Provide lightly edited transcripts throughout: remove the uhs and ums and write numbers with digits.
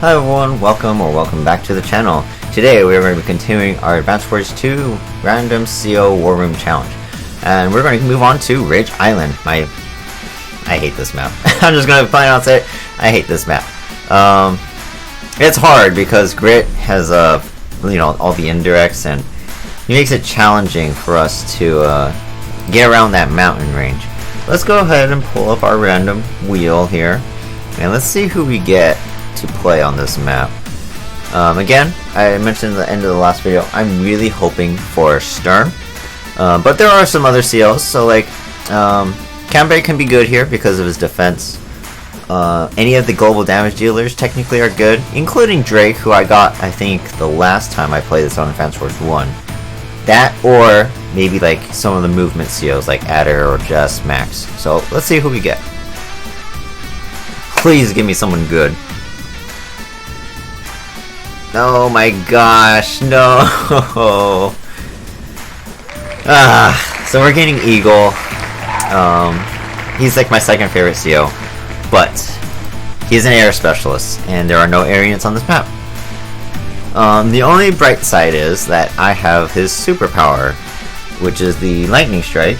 Hi everyone, welcome back to the channel. Today we are going to be continuing our Advanced Wars 2 Random CO War Room Challenge. And we're going to move on to Ridge Island. I hate this map. I'm just going to find out say I hate this map. It's hard because Grit has all the indirects, and he makes it challenging for us to get around that mountain range. Let's go ahead and pull up our random wheel here, and let's see who we get to play on this map. Again, I mentioned at the end of the last video, I'm really hoping for Stern, but there are some other COs, so like Cambrai can be good here because of his defense. Any of the global damage dealers technically are good, including Drake, who I got I think the last time I played this on Advanced Wars 1. That, or maybe like some of the movement COs like Adder or Jess Max. So let's see who we get. Please give me someone good. Oh my gosh, no! So we're getting Eagle. He's like my second favorite CO, but he's an air specialist, and there are no air units on this map. The only bright side is that I have his superpower, which is the Lightning Strike,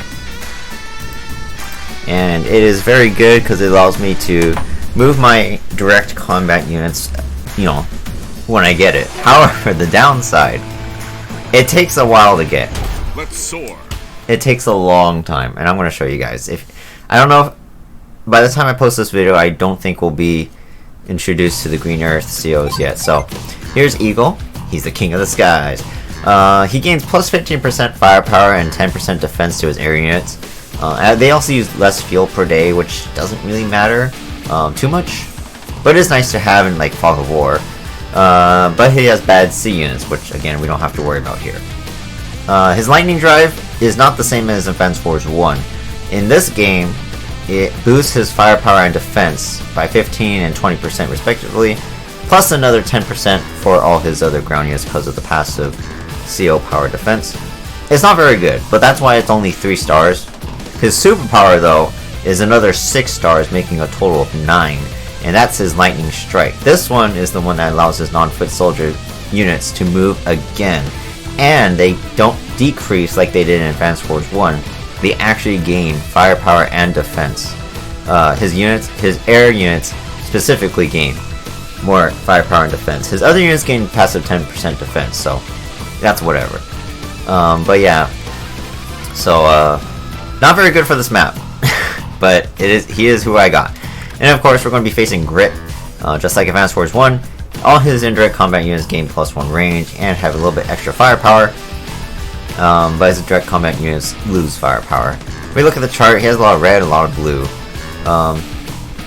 and it is very good because it allows me to move my direct combat units, when I get it. However, the downside, it takes a while to get. Let's soar. It takes a long time, and I'm going to show you guys. I don't know if by the time I post this video, I don't think we'll be introduced to the Green Earth COs yet. So here's Eagle. He's the king of the skies. He gains plus 15% firepower and 10% defense to his air units. They also use less fuel per day, which doesn't really matter too much, but it is nice to have in like Fog of War. But he has bad C units, which again we don't have to worry about here. His lightning drive is not the same as Advanced Wars 1. In this game, it boosts his firepower and defense by 15 and 20% respectively, plus another 10% for all his other ground units because of the passive CO power defense. It's not very good, but that's why it's only 3 stars. His superpower though is another 6 stars, making a total of 9. And that's his Lightning Strike. This one is the one that allows his non-foot soldier units to move again. And they don't decrease like they did in Advanced Wars 1. They actually gain firepower and defense. His air units specifically gain more firepower and defense. His other units gain passive 10% defense, so that's whatever. But yeah. So, not very good for this map. But he is who I got. And of course, we're going to be facing Grit, just like Advanced Wars 1. All his indirect combat units gain +1 range and have a little bit extra firepower, but his direct combat units lose firepower. If we look at the chart, he has a lot of red, a lot of blue.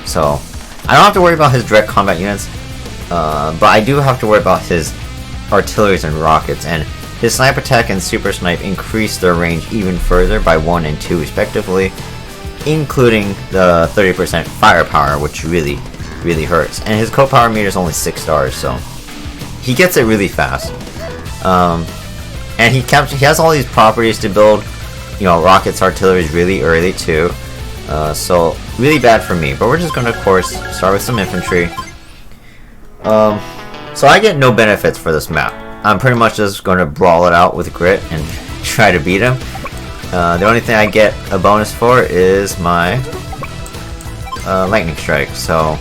So I don't have to worry about his direct combat units, but I do have to worry about his artilleries and rockets, and his sniper attack and super snipe increase their range even further by 1 and 2 respectively, including the 30% firepower, which really hurts. And his co-power meter is only 6 stars, so he gets it really fast. And he has all these properties to build, rockets, artillery really early too. So really bad for me. But we're just going to, of course, start with some infantry. So I get no benefits for this map. I'm pretty much just going to brawl it out with Grit and try to beat him. The only thing I get a bonus for is my Lightning Strike, so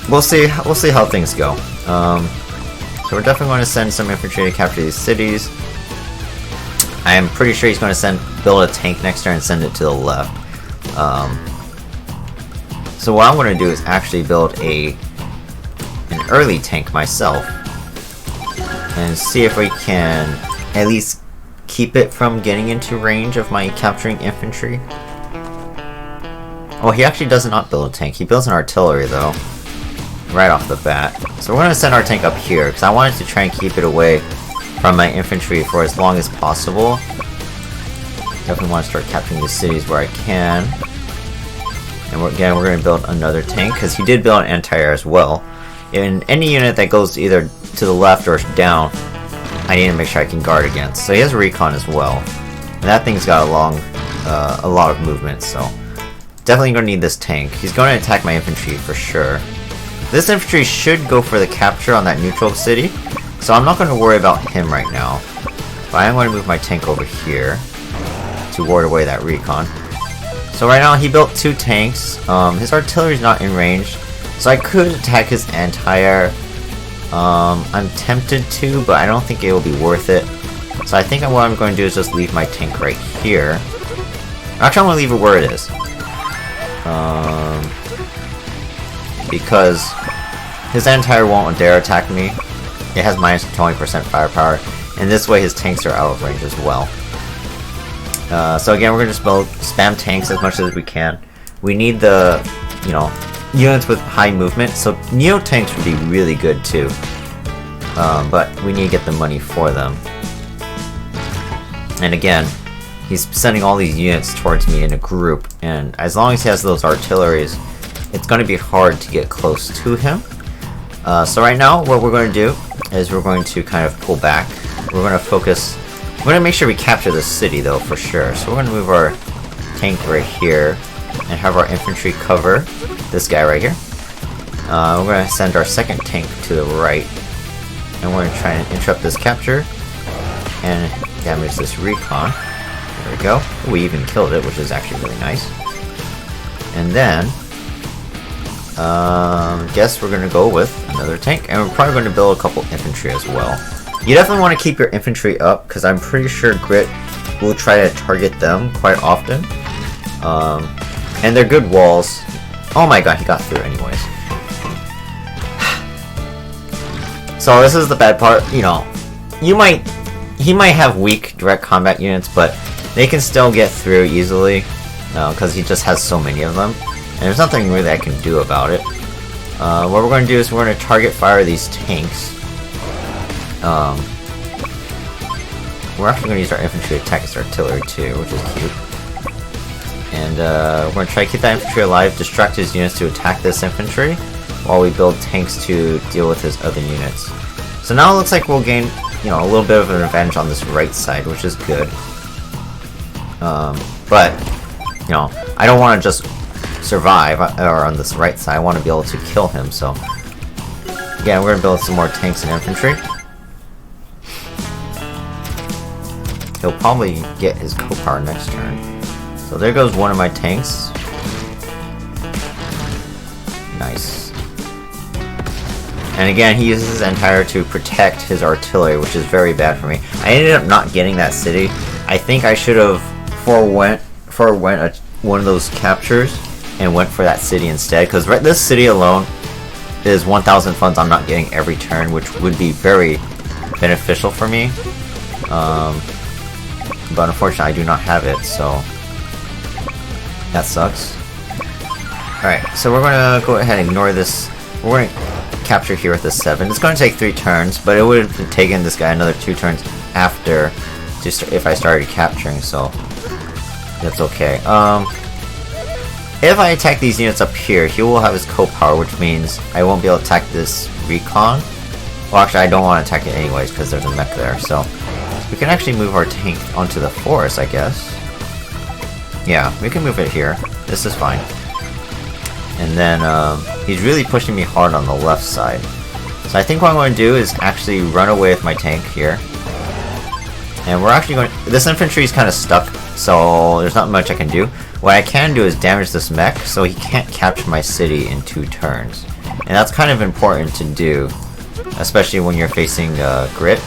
we'll see how things go. So we're definitely going to send some infantry to capture these cities. I am pretty sure he's going to build a tank next turn and send it to the left. So what I'm going to do is actually build an early tank myself and see if we can at least keep it from getting into range of my capturing infantry. Oh, he actually does not build a tank. He builds an artillery though, right off the bat. So we're going to send our tank up here because I wanted to try and keep it away from my infantry for as long as possible. Definitely want to start capturing these cities where I can. And we're going to build another tank because he did build an anti-air as well. In any unit that goes either to the left or down, I need to make sure I can guard against. So he has recon as well, and that thing's got a lot of movement. So definitely going to need this tank. He's going to attack my infantry for sure. This infantry should go for the capture on that neutral city, so I'm not going to worry about him right now. But I am going to move my tank over here to ward away that recon. So right now he built 2 tanks. His artillery is not in range, so I could attack his anti-air. I'm tempted to, but I don't think it will be worth it. So I think what I'm going to do is just leave my tank right here. Actually, I'm going to leave it where it is. Because his anti-air won't dare attack me. It has minus 20% firepower, and this way his tanks are out of range as well. So again, we're going to just spam tanks as much as we can. We need the, units with high movement, so Neo tanks would be really good too. But we need to get the money for them. And again, he's sending all these units towards me in a group, and as long as he has those artilleries, it's going to be hard to get close to him. So right now, what we're going to do is we're going to kind of pull back. We're going to focus. We're going to make sure we capture the city, though, for sure. So we're going to move our tank right here and have our infantry cover this guy right here. We're going to send our second tank to the right, and we're going to try and interrupt this capture and damage this recon. There we go. We even killed it, which is actually really nice. And then, guess we're going to go with another tank, and we're probably going to build a couple infantry as well. You definitely want to keep your infantry up, because I'm pretty sure Grit will try to target them quite often. And they're good walls. Oh my god, he got through anyways. So this is the bad part, he might have weak direct combat units, but they can still get through easily, because he just has so many of them. And there's nothing really I can do about it. What we're going to do is we're going to target fire these tanks. We're actually going to use our infantry to attack his artillery too, which is cute. And we're going to try to keep that infantry alive, distract his units to attack this infantry, while we build tanks to deal with his other units. So now it looks like we'll gain, a little bit of an advantage on this right side, which is good. But, I don't want to just survive, or on this right side, I want to be able to kill him, so... Again, we're going to build some more tanks and infantry. He'll probably get his co-power next turn. So there goes one of my tanks. Nice. And again, he uses his anti-air to protect his artillery, which is very bad for me. I ended up not getting that city. I think I should have forewent one of those captures and went for that city instead, because this city alone is 1,000 funds I'm not getting every turn, which would be very beneficial for me. But unfortunately I do not have it, so that sucks. Alright, so we're going to go ahead and ignore this. We're going to capture here with the 7. It's going to take 3 turns, but it would have taken this guy another 2 turns after if I started capturing, so that's okay. If I attack these units up here, he will have his co-power, which means I won't be able to attack this recon. Well, actually, I don't want to attack it anyways, because there's a mech there, so... We can actually move our tank onto the forest, I guess. Yeah, we can move it here. This is fine. And then, he's really pushing me hard on the left side. So I think what I'm going to do is actually run away with my tank here. And we're actually going... This infantry is kind of stuck, so there's not much I can do. What I can do is damage this mech, so he can't capture my city in 2 turns. And that's kind of important to do, especially when you're facing Grit.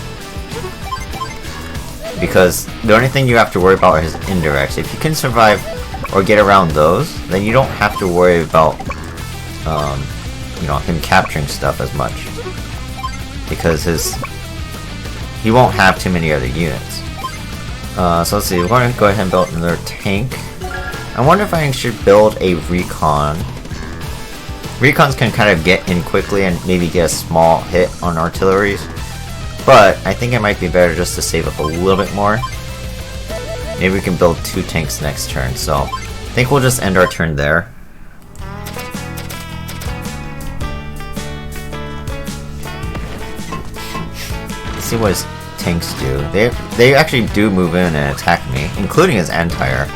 Because the only thing you have to worry about are his indirects. If you can survive or get around those, then you don't have to worry about, him capturing stuff as much. Because he won't have too many other units. So let's see, we're going to go ahead and build another tank. I wonder if I should build a recon. Recons can kind of get in quickly and maybe get a small hit on artilleries. But I think it might be better just to save up a little bit more. Maybe we can build 2 tanks next turn, so I think we'll just end our turn there. Let's see what his tanks do. They actually do move in and attack me, including his anti-air.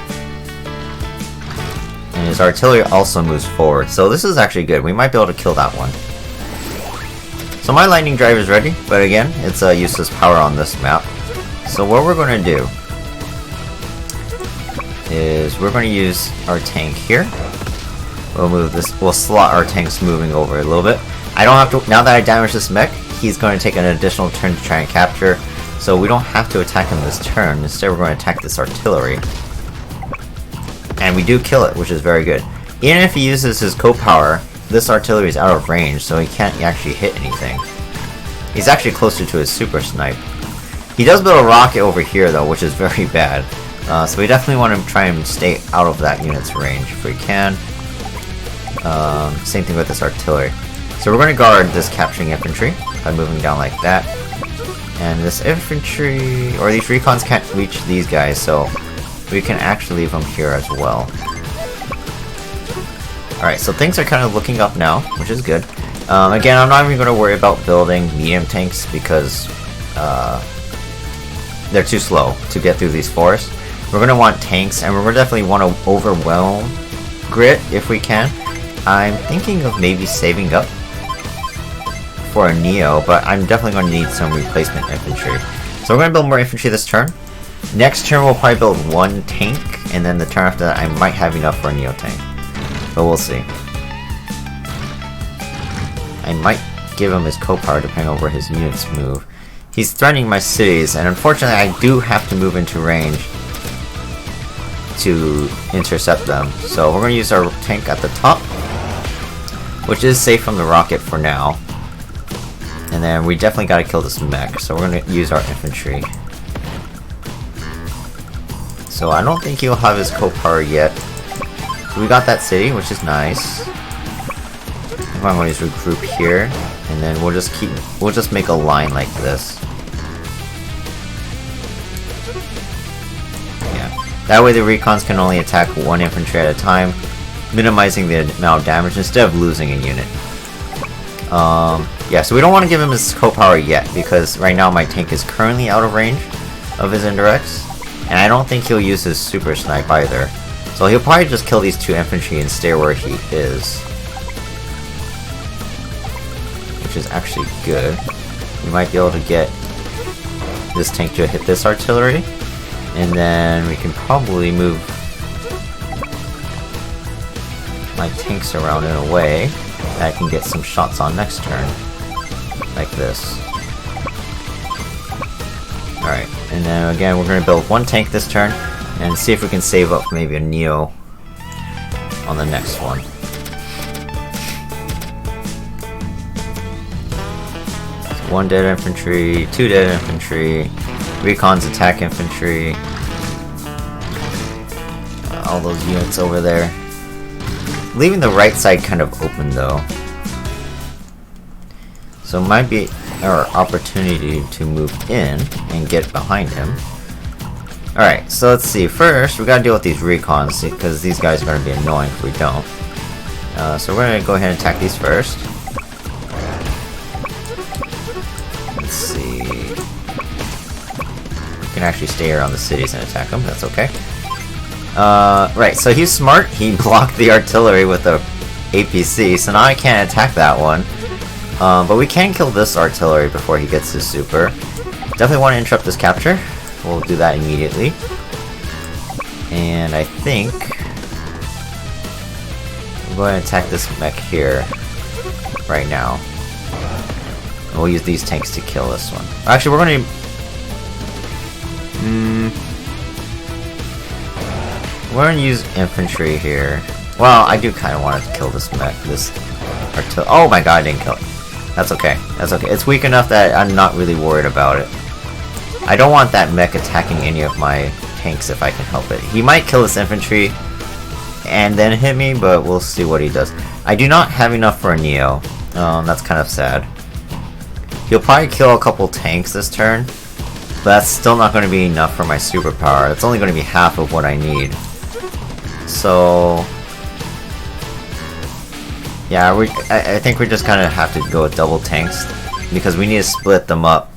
And his artillery also moves forward, so this is actually good. We might be able to kill that one. So my lightning drive is ready, but again, it's a useless power on this map. So what we're going to do is we're going to use our tank here. We'll move this. We'll slot our tanks moving over a little bit. I don't have to. Now that I damaged this mech, he's going to take an additional turn to try and capture. So we don't have to attack him this turn. Instead, we're going to attack this artillery, and we do kill it, which is very good. Even if he uses his co-power, this artillery is out of range, so he can't actually hit anything. He's actually closer to his super snipe. He does build a rocket over here though, which is very bad. So we definitely want to try and stay out of that unit's range if we can. Same thing with this artillery. So we're going to guard this capturing infantry by moving down like that. And this infantry, or these recons can't reach these guys, so we can actually leave them here as well. Alright, so things are kind of looking up now, which is good. Again, I'm not even going to worry about building medium tanks because they're too slow to get through these forests. We're going to want tanks, and we're going to definitely want to overwhelm Grit if we can. I'm thinking of maybe saving up for a Neo, but I'm definitely going to need some replacement infantry. So we're going to build more infantry this turn. Next turn we'll probably build one tank, and then the turn after that I might have enough for a Neo tank. But we'll see. I might give him his co-power depending on where his units move. He's threatening my cities, and unfortunately I do have to move into range to intercept them. So we're going to use our tank at the top, which is safe from the rocket for now. And then we definitely got to kill this mech, so we're going to use our infantry. So I don't think he'll have his co-power yet. So we got that city, which is nice. I'm going to regroup here, and then we'll just make a line like this. That way the recons can only attack one infantry at a time, minimizing the amount of damage instead of losing a unit. Yeah, so we don't want to give him his co-power yet, because right now my tank is currently out of range of his indirects, and I don't think he'll use his super snipe either. So he'll probably just kill these two infantry and stay where he is, which is actually good. We might be able to get this tank to hit this artillery. And then we can probably move my tanks around in a way that I can get some shots on next turn. Like this. Alright, and then again we're going to build one tank this turn and see if we can save up maybe a Neo on the next one. So one dead infantry, two dead infantry, recons attack infantry, all those units over there. Leaving the right side kind of open though. So it might be our opportunity to move in and get behind him. Alright, so let's see. First, we gotta deal with these recons because these guys are gonna be annoying if we don't. So we're gonna go ahead and attack these first. Let's see. We can actually stay around the cities and attack them. That's okay. Right, so he's smart. He blocked the artillery with the APC, so now I can't attack that one. But we can kill this artillery before he gets his super. Definitely want to interrupt this capture. We'll do that immediately. And I think I'm going to attack this mech here right now. And we'll use these tanks to kill this one. Actually, we're going to... we're going to use infantry here. Well, I do kind of want to kill this mech. Oh my god, I didn't kill it. That's okay. That's okay. It's weak enough that I'm not really worried about it. I don't want that mech attacking any of my tanks if I can help it. He might kill this infantry and then hit me, but we'll see what he does. I do not have enough for a Neo. That's kind of sad. He'll probably kill a couple tanks this turn, but that's still not going to be enough for my superpower. It's only going to be half of what I need. So... yeah, I think we just kind of have to go with double tanks because we need to split them up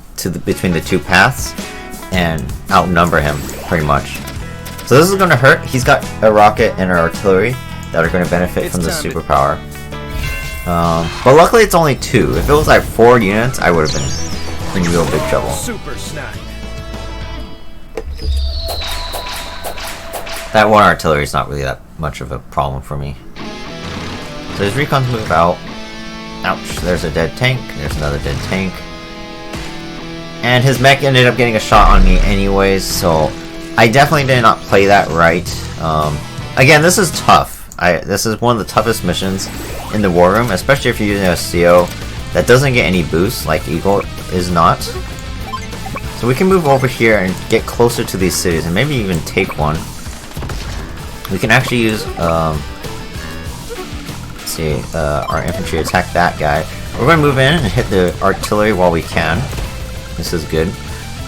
between the two paths and outnumber him pretty much. So this is going to hurt. He's got a rocket and an artillery that are going to benefit from the superpower. But luckily it's only 2. If it was like 4 units, I would have been in real big trouble. Super snack. That one artillery is not really that much of a problem for me. So his recons move out. Ouch, there's a dead tank. There's another dead tank. And his mech ended up getting a shot on me anyways, so I definitely did not play that right. Again, this is tough. This is one of the toughest missions in the war room, especially if you're using a CO that doesn't get any boosts like Eagle is not. So we can move over here and get closer to these cities and maybe even take one. We can actually use our infantry attack that guy. We're going to move in and hit the artillery while we can. This is good.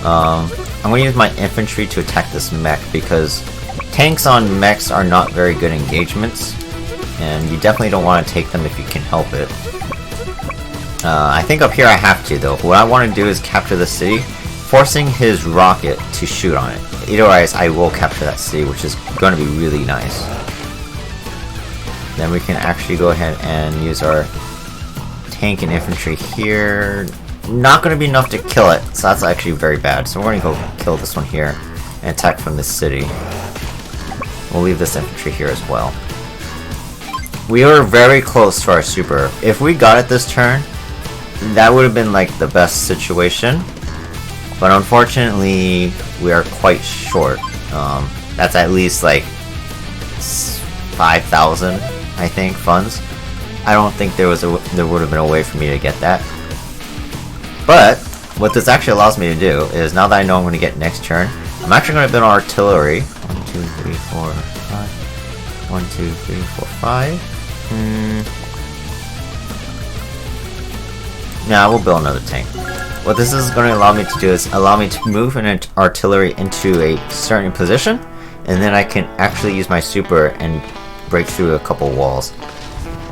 I'm going to use my infantry to attack this mech because tanks on mechs are not very good engagements, and you definitely don't want to take them if you can help it. I think up here I have to though. What I want to do is capture the city, forcing his rocket to shoot on it. Otherwise, I will capture that city, which is going to be really nice. Then we can actually go ahead and use our tank and infantry here. Not going to be enough to kill it, so that's actually very bad. So we're going to go kill this one here and attack from this city. We'll leave this infantry here as well. We were very close to our super. If we got it this turn, that would have been like the best situation. But unfortunately, we are quite short. That's at least like 5,000, I think, funds. I don't think there would have been a way for me to get that. But what this actually allows me to do is, now that I know I'm going to get next turn, I'm actually going to build artillery. 1, 2, 3, 4, 5. 1, 2, 3, 4, 5. Yeah, we'll build another tank. What this is going to allow me to do is allow me to move an artillery into a certain position, and then I can actually use my super and break through a couple walls.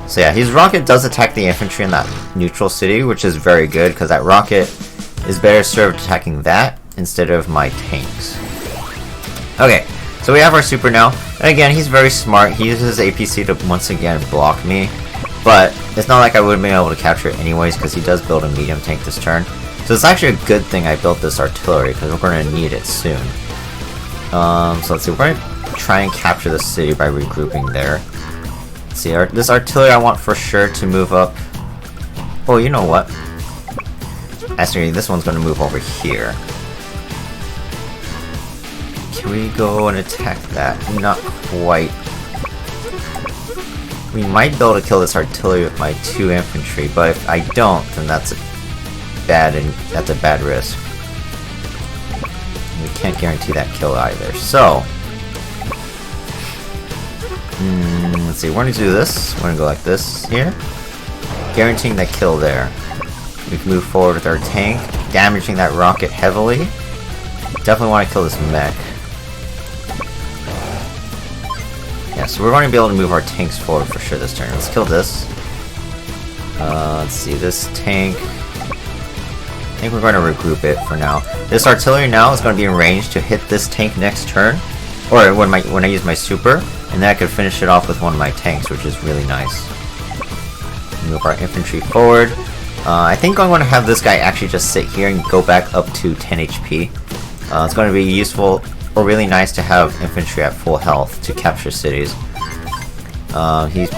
So yeah, his rocket does attack the infantry in that neutral city, which is very good because that rocket is better served attacking that instead of my tanks. Okay, so we have our super now, and again, he's very smart. He uses APC to once again block me, but it's not like I would have been able to capture it anyways because he does build a medium tank this turn. So it's actually a good thing I built this artillery because we're going to need it soon. So let's see, we're going to try and capture the city by regrouping there. Let's see, this artillery I want for sure to move up. Oh, you know what? Actually, this one's going to move over here. Can we go and attack that? Not quite. We might be able to kill this artillery with my 2 infantry, but if I don't, then that's a bad risk. We can't guarantee that kill either. So, let's see. We're gonna do this. We're gonna go like this here, guaranteeing that kill there. We can move forward with our tank, damaging that rocket heavily. Definitely want to kill this mech. Yeah, so we're going to be able to move our tanks forward for sure this turn. Let's kill this. Let's see, this tank. I think we're going to regroup it for now. This artillery now is going to be in range to hit this tank next turn, or when I use my super, and then I could finish it off with one of my tanks, which is really nice. Move our infantry forward. I think I'm going to have this guy actually just sit here and go back up to 10 HP. It's going to be useful or really nice to have infantry at full health to capture cities. He's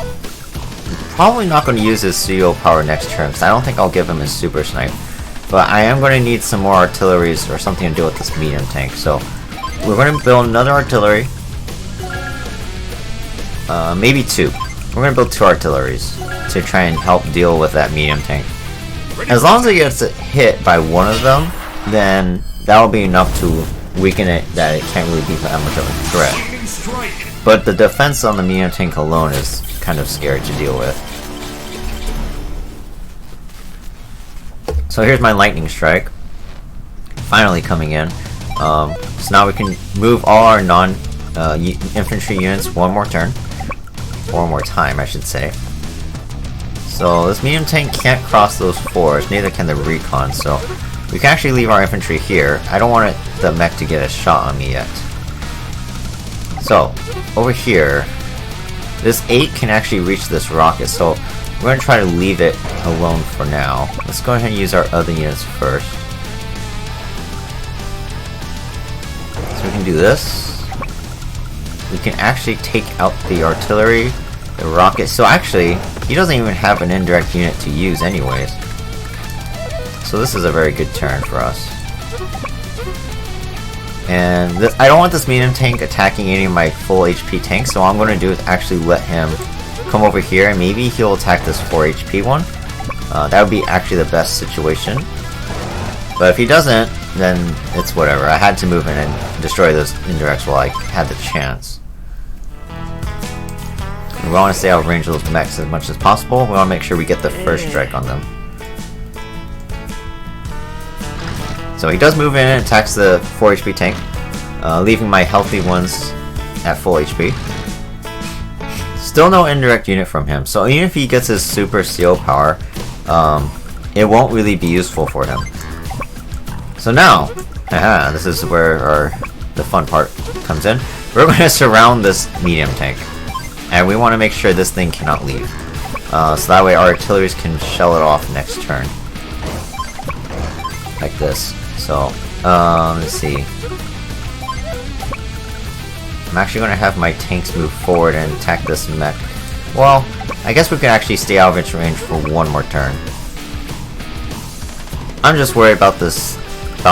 probably not going to use his CO power next turn because I don't think I'll give him his super snipe. But I am going to need some more artilleries or something to do with this medium tank. So we're going to build another artillery. Maybe 2. We're going to build 2 artilleries to try and help deal with that medium tank. As long as it gets hit by one of them, then that'll be enough to weaken it that it can't really be that much of a threat. But the defense on the medium tank alone is kind of scary to deal with. So here's my lightning strike, finally coming in. So now we can move all our non-infantry units one more turn, or one more time, I should say. So this medium tank can't cross those 4s, neither can the recon. So we can actually leave our infantry here. I don't want the mech to get a shot on me yet. So over here, this 8 can actually reach this rocket. So We're going to try to leave it alone for now. Let's go ahead and use our other units first. So we can do this. We can actually take out the artillery, the rocket. So actually, he doesn't even have an indirect unit to use anyways. So this is a very good turn for us. And I don't want this medium tank attacking any of my full HP tanks, so all I'm going to do is actually let him come over here, and maybe he'll attack this 4 HP one. That would be actually the best situation. But if he doesn't, then it's whatever. I had to move in and destroy those indirects while I had the chance. We want to stay out of range of those mechs as much as possible. We want to make sure we get the first strike on them. So he does move in and attacks the 4 HP tank, leaving my healthy ones at full HP. Still no indirect unit from him, so even if he gets his super CO power, it won't really be useful for him. So now, this is where the fun part comes in. We're going to surround this medium tank, and we want to make sure this thing cannot leave. So that way our artilleries can shell it off next turn. Like this. So, let's see. I'm actually going to have my tanks move forward and attack this mech. Well, I guess we can actually stay out of its range for one more turn. I'm just worried about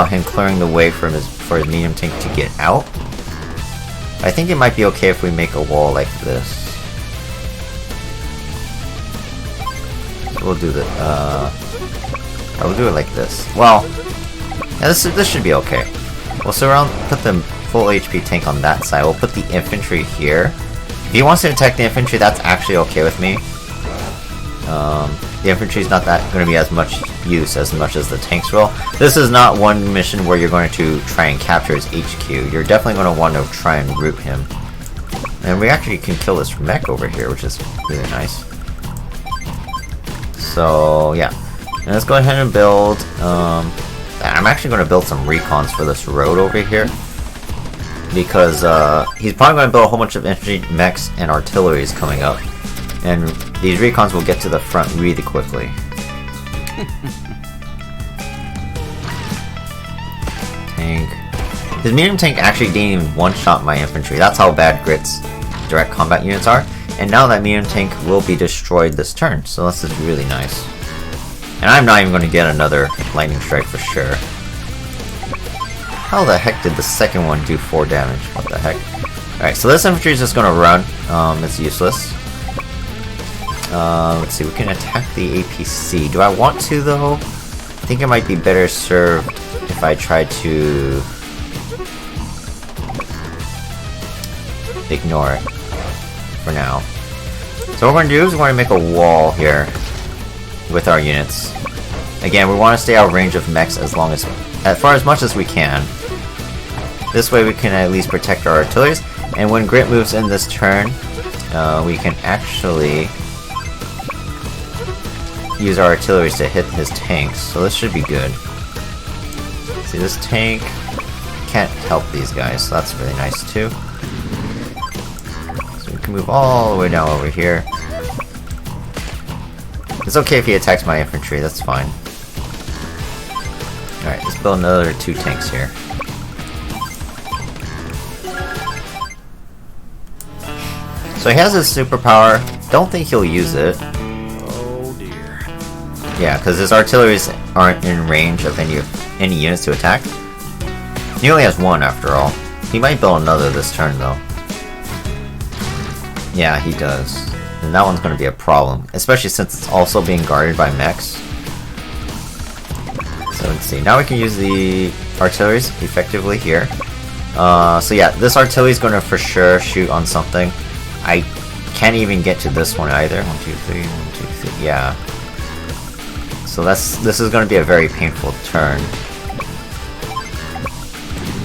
him clearing the way for his medium tank to get out. I think it might be okay if we make a wall like this. So we'll do I will do it like this. Well, yeah, this should be okay. We'll put the full HP tank on that side. We'll put the infantry here. If he wants to attack the infantry, that's actually okay with me. The infantry is not going to be as much use as much as the tanks will. This is not one mission where you're going to try and capture his HQ. You're definitely going to want to try and root him. And we actually can kill this mech over here, which is really nice. So yeah, and let's go ahead and build. I'm actually going to build some recons for this road over here, because he's probably going to build a whole bunch of infantry, mechs, and artilleries coming up, and these recons will get to the front really quickly. Tank. His medium tank actually didn't even one-shot my infantry. That's how bad Grit's direct combat units are. And now that medium tank will be destroyed this turn, so this is really nice. And I'm not even going to get another lightning strike for sure. How the heck did the second one do 4 damage? What the heck? Alright, so this infantry is just going to run. It's useless. Let's see, we can attack the APC. Do I want to, though? I think it might be better served if I try to ignore it for now. So what we're going to do is we're going to make a wall here with our units. Again, we want to stay out of range of mechs as much as we can. This way we can at least protect our artilleries, and when Grit moves in this turn, we can actually use our artilleries to hit his tanks, so this should be good. See, this tank can't help these guys, so that's really nice too. So we can move all the way down over here. It's okay if he attacks my infantry, that's fine. Alright, let's build another 2 tanks here. So he has his superpower. Don't think he'll use it. Oh dear. Yeah, because his artilleries aren't in range of any units to attack. He only has 1 after all. He might build another this turn though. Yeah, he does. And that one's going to be a problem, especially since it's also being guarded by mechs. So let's see. Now we can use the artilleries effectively here. So yeah, this artillery is going to for sure shoot on something. I can't even get to this one either. 1, 2, 3, 1, 2, 3. Yeah. So this is going to be a very painful turn.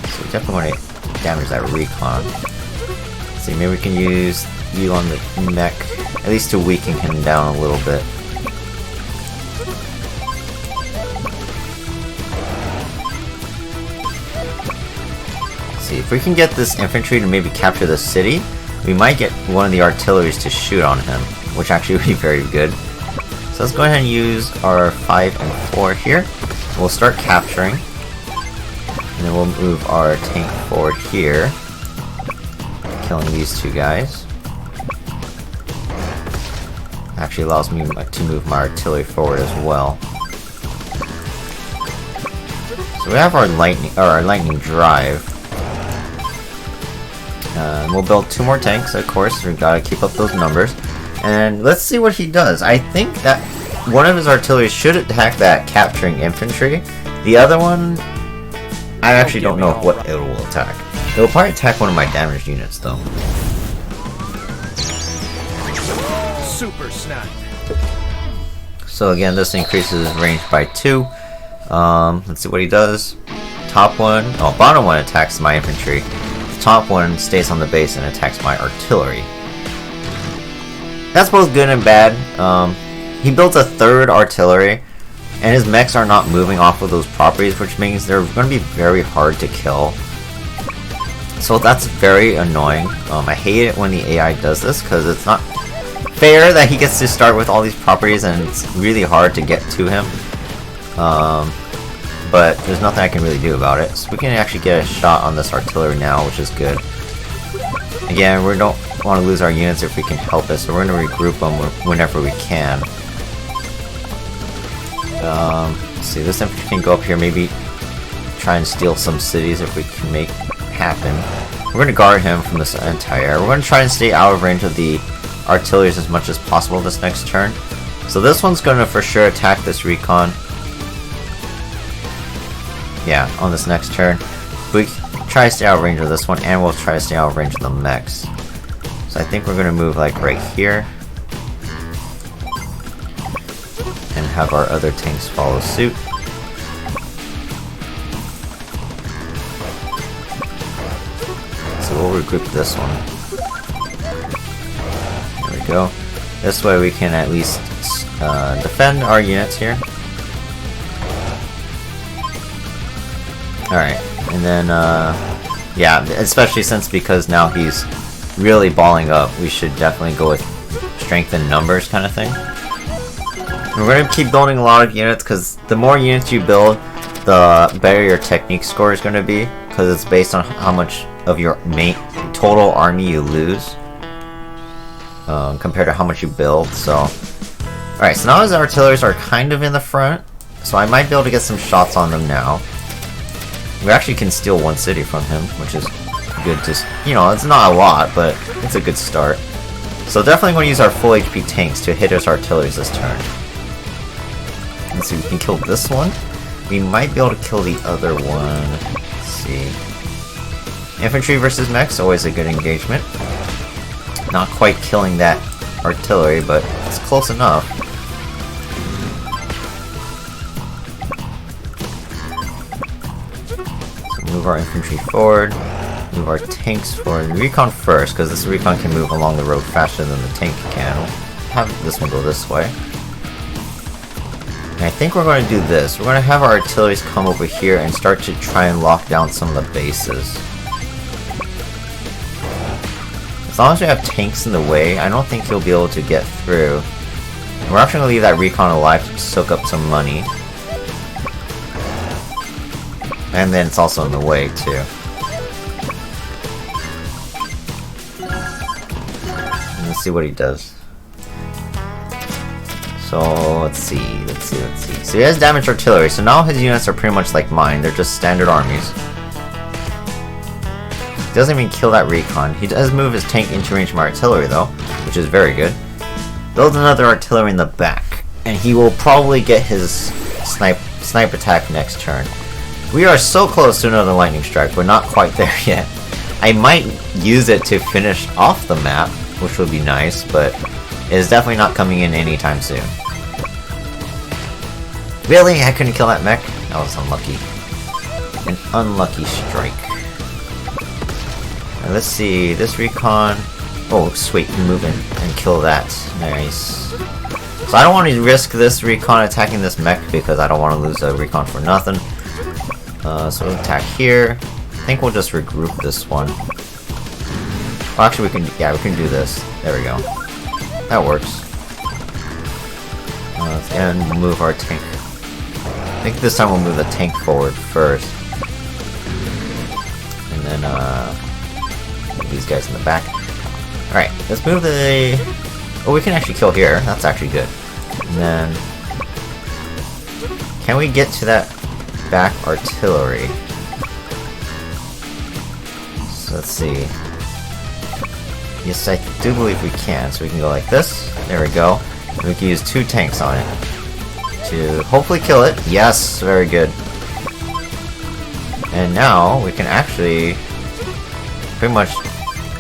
So we definitely want to damage that recon. Let's see, maybe we can use you on the mech, at least to weaken him down a little bit. Let's see, if we can get this infantry to maybe capture the city, we might get one of the artilleries to shoot on him, which actually would be very good. So let's go ahead and use our 5 and 4 here. We'll start capturing. And then we'll move our tank forward here. Killing these two guys. Actually allows me to move my artillery forward as well. So we have our lightning drive. We'll build 2 more tanks, of course. We've got to keep up those numbers. And let's see what he does. I think that one of his artillery should attack that capturing infantry. The other one, I actually don't know what it will attack. It will probably attack one of my damaged units, though. Super snipe. So again, this increases his range by 2. Let's see what he does. Bottom one attacks my infantry. The top one stays on the base and attacks my artillery. That's both good and bad. He built a 3rd artillery, and his mechs are not moving off of those properties, which means they're going to be very hard to kill. So that's very annoying. I hate it when the AI does this, because it's not fair that he gets to start with all these properties and it's really hard to get to him. But there's nothing I can really do about it. So we can actually get a shot on this artillery now, which is good. Again, we don't want to lose our units if we can help it, so we're going to regroup them whenever we can. Let's see, this infantry can go up here, maybe try and steal some cities if we can make happen. We're going to guard him from this entire. We're going to try and stay out of range of the artilleries as much as possible this next turn. So this one's going to for sure attack this recon. Yeah, on this next turn. We try to stay out of range of this one, and we'll try to stay out of range of the mechs. So I think we're going to move like right here. And have our other tanks follow suit. So we'll regroup this one. There we go. This way we can at least defend our units here. Alright, and then, yeah, especially because now he's really balling up, we should definitely go with strength in numbers kind of thing. We're going to keep building a lot of units, because the more units you build, the better your technique score is going to be, because it's based on how much of your total army you lose, compared to how much you build, so... Alright, so now his artilleries are kind of in the front, so I might be able to get some shots on them now. We actually can steal 1 city from him, which is good to... it's not a lot, but it's a good start. So definitely going to use our full HP tanks to hit his artilleries this turn. Let's see, we can kill this one. We might be able to kill the other one. Let's see. Infantry versus mechs, always a good engagement. Not quite killing that artillery, but it's close enough. So move our infantry forward. Move our tanks forward. Recon first, because this recon can move along the road faster than the tank can. We'll have this one go this way. And I think we're going to do this. We're going to have our artilleries come over here and start to try and lock down some of the bases. As long as we have tanks in the way, I don't think he'll be able to get through. We're actually going to leave that recon alive to soak up some money. And then it's also in the way, too. And let's see what he does. So, let's see. So he has damaged artillery, so now his units are pretty much like mine. They're just standard armies. He doesn't even kill that recon. He does move his tank into range of my artillery, though, which is very good. Build another artillery in the back, and he will probably get his snipe attack next turn. We are so close to another lightning strike. We're not quite there yet. I might use it to finish off the map, which would be nice, but it is definitely not coming in anytime soon. Really? I couldn't kill that mech? That was unlucky. An unlucky strike. Now let's see, this recon... Oh, sweet, move in and kill that. Nice. So I don't want to risk this recon attacking this mech because I don't want to lose a recon for nothing. So we'll attack here. I think we'll just regroup this one. Well, actually we can do this. There we go. That works. And move our tank. I think this time we'll move the tank forward first. And then, these guys in the back. Alright, let's move the... Oh, we can actually kill here. That's actually good. And then... Can we get to that back artillery? So let's see. Yes, I do believe we can. So we can go like this. There we go. And we can use 2 tanks on it to hopefully kill it. Yes, very good. And now we can actually pretty much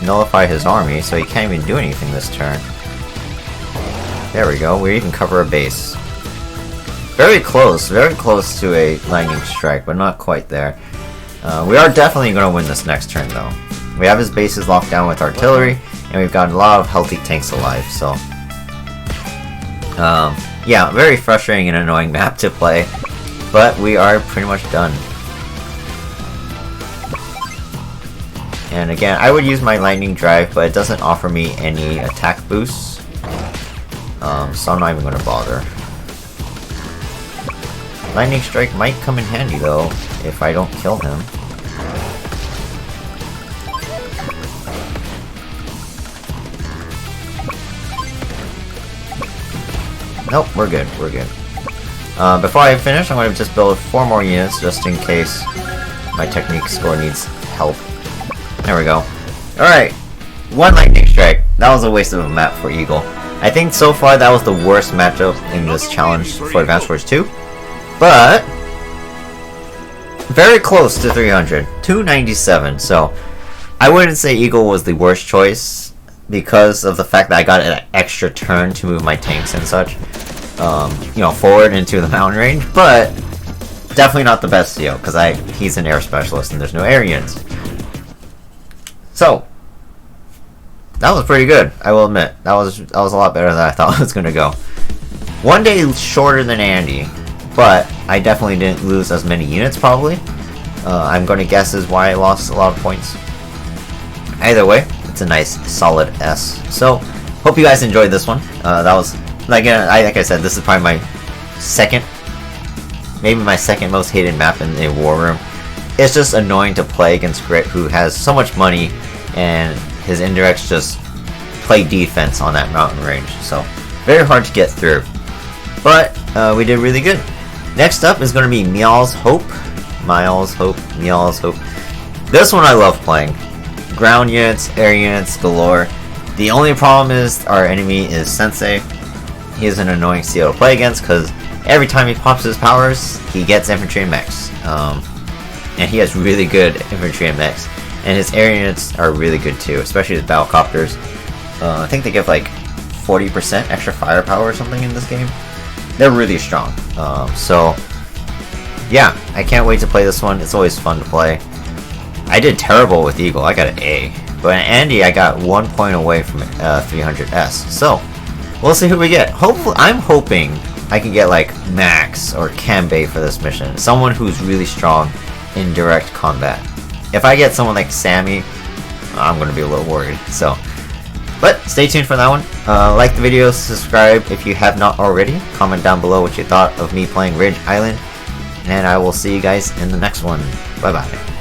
nullify his army, so he can't even do anything this turn. There we go. We even cover a base. Very close to a lightning strike, but not quite there. We are definitely going to win this next turn, though. We have his bases locked down with artillery, and we've got a lot of healthy tanks alive, so... yeah, very frustrating and annoying map to play, but we are pretty much done. And again, I would use my lightning drive, but it doesn't offer me any attack boosts, so I'm not even going to bother. Lightning strike might come in handy though, if I don't kill him. Nope, we're good, we're good. Before I finish, I'm going to just build 4 more units, just in case my technique score needs help. There we go. Alright, 1 lightning strike. That was a waste of a map for Eagle. I think so far that was the worst matchup in this challenge for Advance Wars 2. But very close to 300. 297, so I wouldn't say Eagle was the worst choice, because of the fact that I got an extra turn to move my tanks and such, you know, forward into the mountain range, but definitely not the best deal, because he's an air specialist and there's no air units. So, that was pretty good, I will admit. That was a lot better than I thought it was going to go. 1 day shorter than Andy, but I definitely didn't lose as many units, probably. I'm going to guess is why I lost a lot of points. Either way, it's a nice solid S. So, hope you guys enjoyed this one. That was, like I said, this is probably my maybe my second most hated map in the War Room. It's just annoying to play against Grit, who has so much money, and his indirects just play defense on that mountain range. So, very hard to get through. But, we did really good. Next up is going to be Meow's Hope. Meow's Hope. This one I love playing. Ground units, air units galore. The only problem is our enemy is Sensei. He is an annoying CO to play against because every time he pops his powers, he gets infantry and mechs. And he has really good infantry and mechs. And his air units are really good too, especially his battlecopters. I think they give like 40% extra firepower or something in this game. They're really strong. So, yeah, I can't wait to play this one. It's always fun to play. I did terrible with Eagle. I got an A. But Andy, I got 1 point away from 300S. So, we'll see who we get. Hopefully, I'm hoping I can get like Max or Kanbei for this mission. Someone who's really strong in direct combat. If I get someone like Sammy, I'm going to be a little worried. So, but stay tuned for that one. Like the video, subscribe if you have not already. Comment down below what you thought of me playing Ridge Island. And I will see you guys in the next one. Bye bye.